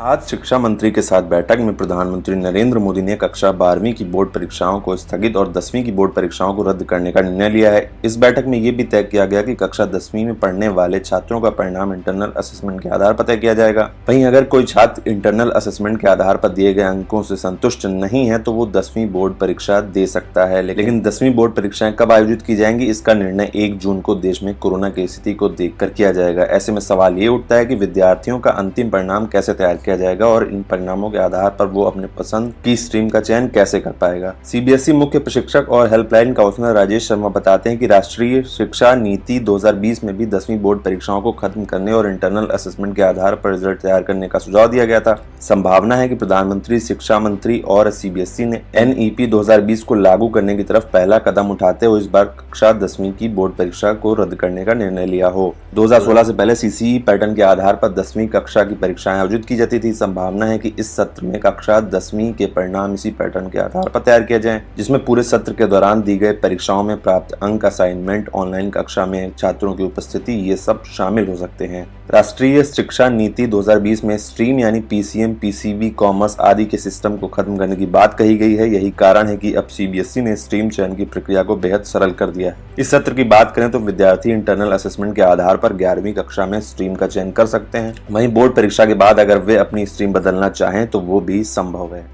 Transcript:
आज शिक्षा मंत्री के साथ बैठक में प्रधानमंत्री नरेंद्र मोदी ने कक्षा 12वीं की बोर्ड परीक्षाओं को स्थगित और 10वीं की बोर्ड परीक्षाओं को रद्द करने का निर्णय लिया है। इस बैठक में ये भी तय किया गया कि कक्षा 10वीं में पढ़ने वाले छात्रों का परिणाम इंटरनल असेसमेंट के आधार पर तय किया जाएगा। वहीं अगर कोई छात्र इंटरनल असेसमेंट के आधार पर दिए गए अंकों से संतुष्ट नहीं है तो वो 10वीं बोर्ड परीक्षा दे सकता है। लेकिन 10वीं बोर्ड परीक्षाएं कब आयोजित की जाएंगी, इसका निर्णय 1 जून को देश में कोरोना की स्थिति को देखकर किया जाएगा। ऐसे में सवाल ये उठता है कि विद्यार्थियों का अंतिम परिणाम कैसे तैयार किया जाएगा और इन परिणामों के आधार पर वो अपने पसंद की स्ट्रीम का चयन कैसे कर पाएगा। सीबीएसई मुख्य प्रशिक्षक और हेल्पलाइन काउंसलर राजेश शर्मा बताते हैं कि राष्ट्रीय शिक्षा नीति 2020 में भी 10वीं बोर्ड परीक्षाओं को खत्म करने और इंटरनल असेसमेंट के आधार पर रिजल्ट तैयार करने का सुझाव दिया गया था। संभावना है कि प्रधानमंत्री, शिक्षा मंत्री और सीबीएसई ने एनईपी 2020 को लागू करने की तरफ पहला कदम उठाते हुए इस बार कक्षा 10वीं की बोर्ड परीक्षा को रद्द करने का निर्णय लिया हो। 2016 से पहले सीसीई पैटर्न के आधार पर 10वीं कक्षा की परीक्षाएं आयोजित की जाती थी। संभावना है कि इस सत्र में कक्षा 10वीं के परिणाम इसी पैटर्न के आधार पर तैयार किए जाएं, जिसमें पूरे सत्र के दौरान दी गई परीक्षाओं में प्राप्त अंक, असाइनमेंट, ऑनलाइन कक्षा में छात्रों की उपस्थिति, ये सब शामिल हो सकते हैं। राष्ट्रीय शिक्षा नीति 2020 में स्ट्रीम यानी पीसीएम, पीसीबी, कॉमर्स आदि के सिस्टम को खत्म करने की बात कही गई है। यही कारण है कि अब सीबीएसई ने स्ट्रीम चयन की प्रक्रिया को बेहद सरल कर दिया है। इस सत्र की बात करें तो विद्यार्थी इंटरनल असेसमेंट के आधार पर 11वीं कक्षा में स्ट्रीम का चयन कर सकते हैं। वहीं बोर्ड परीक्षा के बाद अगर वे अपनी स्ट्रीम बदलना चाहें तो वो भी संभव है।